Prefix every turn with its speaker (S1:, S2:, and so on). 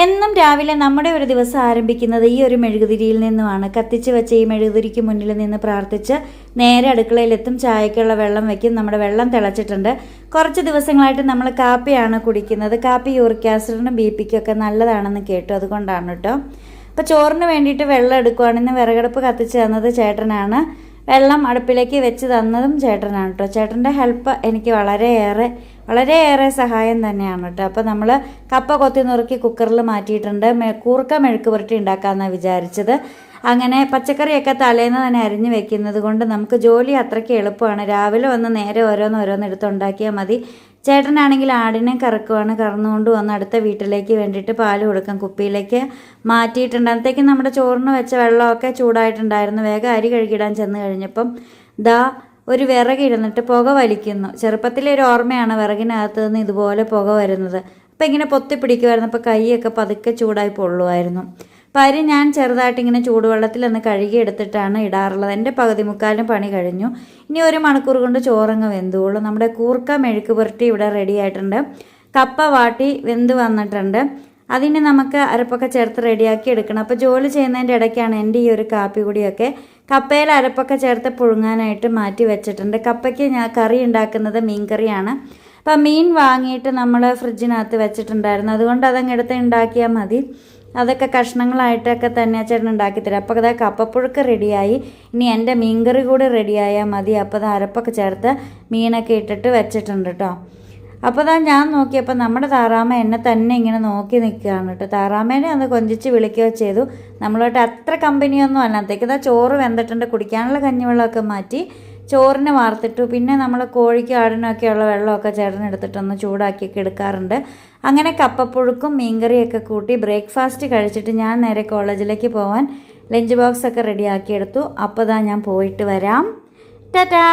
S1: എന്നും രാവിലെ നമ്മുടെ ഒരു ദിവസം ആരംഭിക്കുന്നത് ഈ ഒരു മെഴുകുതിരിയിൽ നിന്നുമാണ്. കത്തിച്ച് വെച്ച ഈ മെഴുകുതിരിക്ക് മുന്നിൽ നിന്ന് പ്രാർത്ഥിച്ച് നേരെ അടുക്കളയിലെത്തും. ചായക്കുള്ള വെള്ളം വയ്ക്കും. നമ്മുടെ വെള്ളം തിളച്ചിട്ടുണ്ട്. കുറച്ച് ദിവസങ്ങളായിട്ട് നമ്മൾ കാപ്പിയാണ് കുടിക്കുന്നത്. കാപ്പി യൂറിക് ആസിഡിനും BP ക്കും ഒക്കെ നല്ലതാണെന്ന് കേട്ടു. അതുകൊണ്ടാണ് കേട്ടോ. അപ്പോൾ ചോറിന് വേണ്ടിയിട്ട് വെള്ളം എടുക്കുവാണെന്ന് വിറകടുപ്പ് കത്തിച്ച് തന്നത് ചേട്ടനാണ്. വെള്ളം അടുപ്പിലേക്ക് വെച്ച് തന്നതും ചേട്ടനാണ് കേട്ടോ. ചേട്ടൻ്റെ ഹെൽപ്പ് എനിക്ക് വളരെയേറെ സഹായം തന്നെയാണ് കേട്ടോ. അപ്പോൾ നമ്മൾ കപ്പ കൊത്തി നുറുക്കി കുക്കറിൽ മാറ്റിയിട്ടുണ്ട്. കൂർക്ക മെഴുക്ക് പുരട്ടി ഉണ്ടാക്കാമെന്നാണ് വിചാരിച്ചത്. അങ്ങനെ പച്ചക്കറിയൊക്കെ തലേന്ന് തന്നെ അരിഞ്ഞ് വെക്കുന്നത് കൊണ്ട് നമുക്ക് ജോലി അത്രയ്ക്ക് എളുപ്പമാണ്. രാവിലെ വന്ന് നേരെ ഓരോന്ന് എടുത്തുണ്ടാക്കിയാൽ മതി. ചേട്ടനാണെങ്കിൽ ആടിനെ കറക്കുവാണ്. കറന്നുകൊണ്ട് വന്ന് അടുത്ത വീട്ടിലേക്ക് വേണ്ടിയിട്ട് പാൽ കൊടുക്കാം. കുപ്പിയിലേക്ക് മാറ്റിയിട്ടുണ്ട്. അന്നത്തേക്ക് നമ്മുടെ ചോറിന് വെച്ച വെള്ളമൊക്കെ ചൂടായിട്ടുണ്ടായിരുന്നു. വേഗം അരി കഴുകിടാൻ ചെന്ന് കഴിഞ്ഞപ്പം ഒരു വിറകിരുന്നിട്ട് പുക വലിക്കുന്നു. ചെറുപ്പത്തിലെ ഒരു ഓർമ്മയാണ് വിറകിനകത്ത് നിന്ന് ഇതുപോലെ പുക വരുന്നത്. അപ്പം ഇങ്ങനെ പൊത്തിപ്പിടിക്കുമായിരുന്നു. അപ്പോൾ കൈയൊക്കെ പതുക്കെ ചൂടായി പൊള്ളുമായിരുന്നു. അപ്പം അരി ഞാൻ ചെറുതായിട്ട് ഇങ്ങനെ ചൂടുവെള്ളത്തിൽ ഒന്ന് കഴുകി എടുത്തിട്ടാണ് ഇടാറുള്ളത്. എൻ്റെ പകുതി മുക്കാലും പണി കഴിഞ്ഞു. ഇനി 1 മണിക്കൂർ കൊണ്ട് ചോറങ്ങ് വെന്തുള്ളൂ. നമ്മുടെ കൂർക്ക മെഴുക്ക് പുരട്ടി ഇവിടെ റെഡി ആയിട്ടുണ്ട്. കപ്പ വാട്ടി വെന്ത് വന്നിട്ടുണ്ട്. അതിന് നമുക്ക് അരപ്പൊക്കെ ചേർത്ത് റെഡിയാക്കി എടുക്കണം. അപ്പോൾ ജോലി ചെയ്യുന്നതിൻ്റെ ഇടയ്ക്കാണ് എൻ്റെ ഈ ഒരു കാപ്പി കൂടിയൊക്കെ. കപ്പയിൽ അരപ്പൊക്കെ ചേർത്ത് പുഴുങ്ങാനായിട്ട് മാറ്റി വെച്ചിട്ടുണ്ട്. കപ്പയ്ക്ക് ഞാൻ കറി ഉണ്ടാക്കുന്നത് മീൻ കറിയാണ്. അപ്പം മീൻ വാങ്ങിയിട്ട് നമ്മൾ ഫ്രിഡ്ജിനകത്ത് വെച്ചിട്ടുണ്ടായിരുന്നു. അതുകൊണ്ട് അതങ്ങ് എടുത്ത് ഉണ്ടാക്കിയാൽ മതി. അതൊക്കെ കഷ്ണങ്ങളായിട്ടൊക്കെ തന്നെ ചേട്ടൻ ഉണ്ടാക്കി തരാം. അപ്പോൾ അതാ കപ്പപ്പുഴുക്ക് റെഡിയായി. ഇനി എൻ്റെ മീൻകറി കൂടി റെഡിയായാൽ മതി. അപ്പോൾ അത് അരപ്പൊക്കെ ചേർത്ത് മീനൊക്കെ ഇട്ടിട്ട് വെച്ചിട്ടുണ്ട് കേട്ടോ. അപ്പോൾ ഞാൻ നോക്കിയപ്പോൾ നമ്മുടെ താറാമ എന്നെ തന്നെ ഇങ്ങനെ നോക്കി നിൽക്കുകയാണ് കേട്ടോ. താറാമേനെ ഒന്ന് കൊഞ്ചിച്ച് വിളിക്കുകയോ ചെയ്തു. നമ്മളോട്ട് അത്ര കമ്പനിയൊന്നും അല്ലാത്തേക്ക് ചോറ് വെന്തിട്ടുണ്ട്. കുടിക്കാനുള്ള കഞ്ഞിവെള്ളമൊക്കെ മാറ്റി ചോറിന് വാർത്തിട്ടു. പിന്നെ നമ്മൾ കോഴിക്കും ആടിനൊക്കെയുള്ള വെള്ളമൊക്കെ ചേട്ടനെടുത്തിട്ടൊന്ന് ചൂടാക്കിയൊക്കെ എടുക്കാറുണ്ട്. അങ്ങനെ കപ്പപ്പുഴുക്കും മീൻകറിയൊക്കെ കൂട്ടി ബ്രേക്ക്ഫാസ്റ്റ് കഴിച്ചിട്ട് ഞാൻ നേരെ കോളേജിലേക്ക് പോകാൻ ലഞ്ച് ബോക്സൊക്കെ റെഡിയാക്കിയെടുത്തു. അപ്പോൾ ഞാൻ പോയിട്ട് വരാം. ടാറ്റാ.